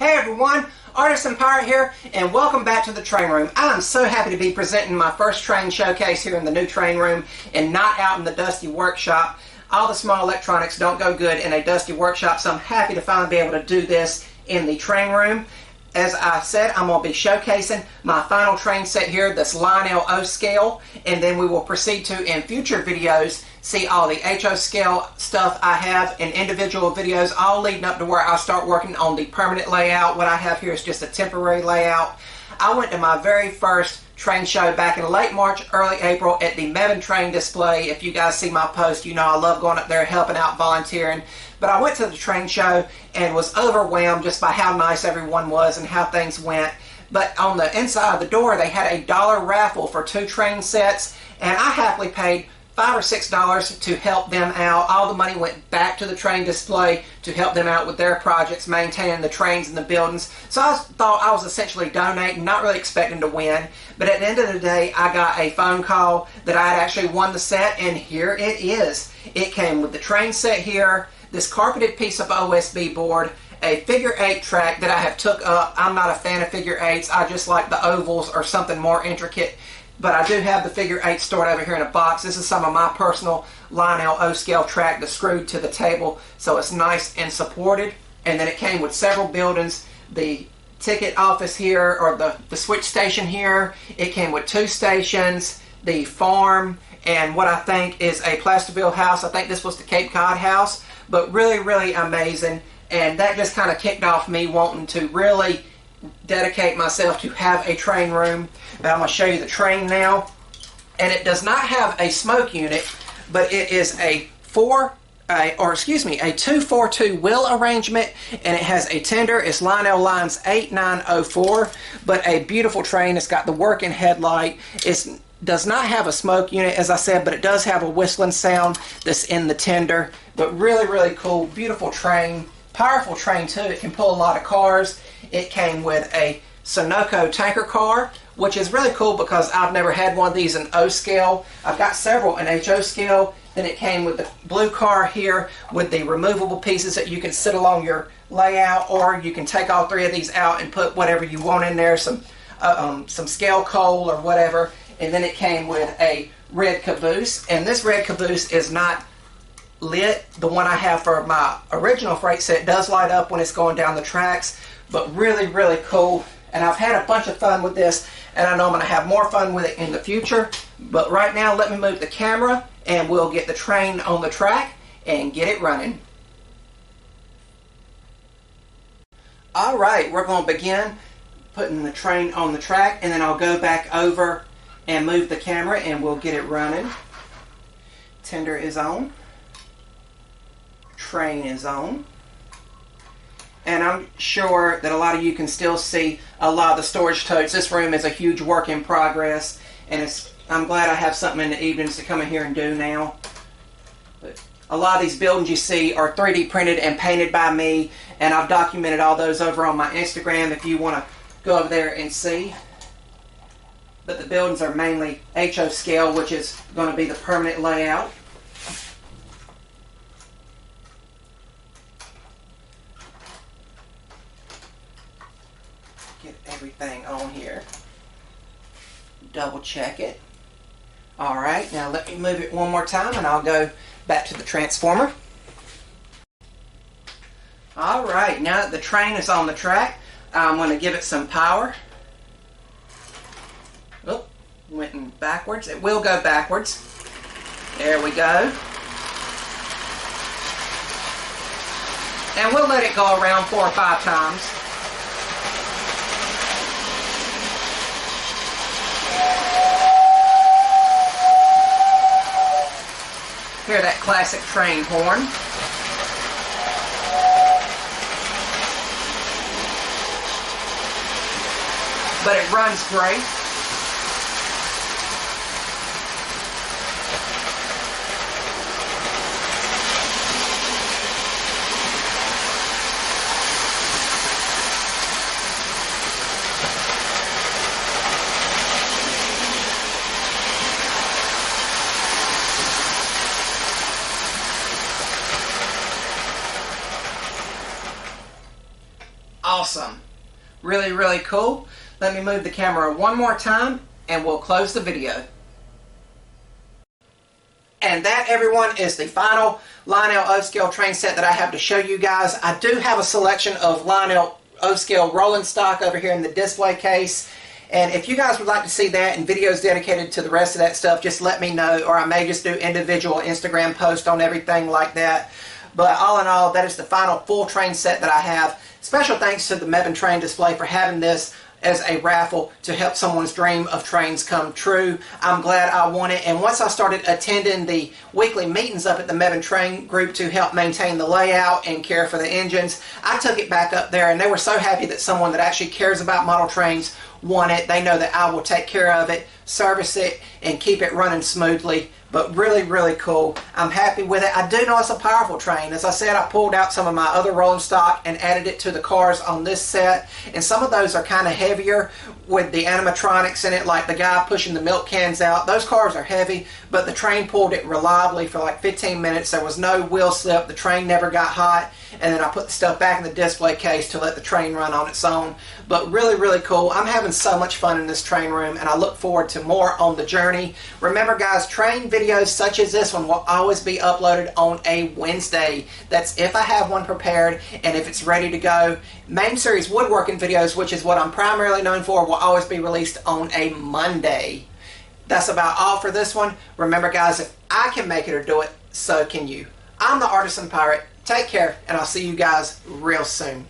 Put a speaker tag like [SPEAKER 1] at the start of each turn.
[SPEAKER 1] Hey everyone, Artisan Pirate here, and welcome back to the train room. I'm so happy to be presenting my first train showcase here in the new train room and not out in the dusty workshop. All the small electronics don't go good in a dusty workshop, so I'm happy to finally be able to do this in the train room. As I said, I'm going to be showcasing my final train set here, this Lionel O scale, and then we will proceed to, in future videos, see all the HO scale stuff I have in individual videos, all leading up to where I start working on the permanent layout. What I have here is just a temporary layout. I went to my very first train show back in late March, early April at the Mebane train display. If you guys see my post, you know I love going up there, helping out, volunteering. But I went to the train show and was overwhelmed just by how nice everyone was and how things went. But on the inside of the door, they had a $1 raffle for 2 train sets, and I happily paid $5 or $6 to help them out. All the money went back to the train display to help them out with their projects, maintaining the trains and the buildings. So I thought I was essentially donating, not really expecting to win. But at the end of the day, I got a phone call that I had actually won the set, and here it is. It came with the train set here, this carpeted piece of OSB board, a figure 8 track that I have took up. I'm not a fan of figure 8s. I just like the ovals or something more intricate. But I do have the figure 8 stored over here in a box. This is some of my personal Lionel O scale track that's screwed to the table, so it's nice and supported. And then it came with several buildings. The ticket office here, or the switch station here. It came with 2 stations, the farm, and what I think is a Plasterville house. I think this was the Cape Cod house, but really, really amazing. And that just kind of kicked off me wanting to really dedicate myself to have a train room. But I'm going to show you the train now. And it does not have a smoke unit, but it is a 242 wheel arrangement, and it has a tender. It's Lionel Lines 8904, but a beautiful train. It's got the working headlight. It does not have a smoke unit, as I said, but it does have a whistling sound that's in the tender. But really, really cool, beautiful train. Powerful train too. It can pull a lot of cars. It came with a Sunoco tanker car, which is really cool because I've never had one of these in O scale. I've got several in HO scale. Then it came with the blue car here with the removable pieces that you can sit along your layout, or you can take all 3 of these out and put whatever you want in there, some scale coal or whatever. And then it came with a red caboose, and this red caboose is not lit. The one I have for my original freight set does light up when it's going down the tracks, but really, really cool. And I've had a bunch of fun with this, and I know I'm going to have more fun with it in the future. But right now, let me move the camera, and we'll get the train on the track and get it running. Alright, we're going to begin putting the train on the track, and then I'll go back over and move the camera, and we'll get it running. Tender is on. Train is on. And I'm sure that a lot of you can still see a lot of the storage totes. This room is a huge work in progress, and I'm glad I have something in the evenings to come in here and do now. But a lot of these buildings you see are 3D printed and painted by me, and I've documented all those over on my Instagram if you want to go over there and see. But the buildings are mainly HO scale, which is going to be the permanent layout. Get everything on here. Double check it. Alright, now let me move it one more time and I'll go back to the transformer. Alright, now that the train is on the track, I'm going to give it some power. Oh, went backwards. It will go backwards. There we go. And we'll let it go around 4 or 5 times. Hear that classic train horn. But it runs great. awesome. Really, really cool. Let me move the camera one more time and we'll close the video. And that, everyone, is the final Lionel O-scale train set that I have to show you guys. I do have a selection of Lionel O-scale rolling stock over here in the display case. And if you guys would like to see that and videos dedicated to the rest of that stuff, just let me know, or I may just do individual Instagram posts on everything like that. But all in all, that is the final full train set that I have. Special thanks to the Mebane Train Display for having this as a raffle to help someone's dream of trains come true. I'm glad I won it, and once I started attending the weekly meetings up at the Mebane Train Group to help maintain the layout and care for the engines, I took it back up there, and they were so happy that someone that actually cares about model trains won it. They know that I will take care of it, service it, and keep it running smoothly. But really, really cool. I'm happy with it. I do know it's a powerful train. As I said, I pulled out some of my other rolling stock and added it to the cars on this set. And some of those are kind of heavier with the animatronics in it, like the guy pushing the milk cans out. Those cars are heavy, but the train pulled it reliably for like 15 minutes. There was no wheel slip. The train never got hot. And then I put the stuff back in the display case to let the train run on its own. But really, really cool. I'm having so much fun in this train room, and I look forward to more on the journey. Remember, guys, train videos such as this one will always be uploaded on a Wednesday. That's if I have one prepared and if it's ready to go. Main series woodworking videos, which is what I'm primarily known for, will always be released on a Monday. That's about all for this one. Remember, guys, if I can make it or do it, so can you. I'm the Artisan Pirate. Take care, and I'll see you guys real soon.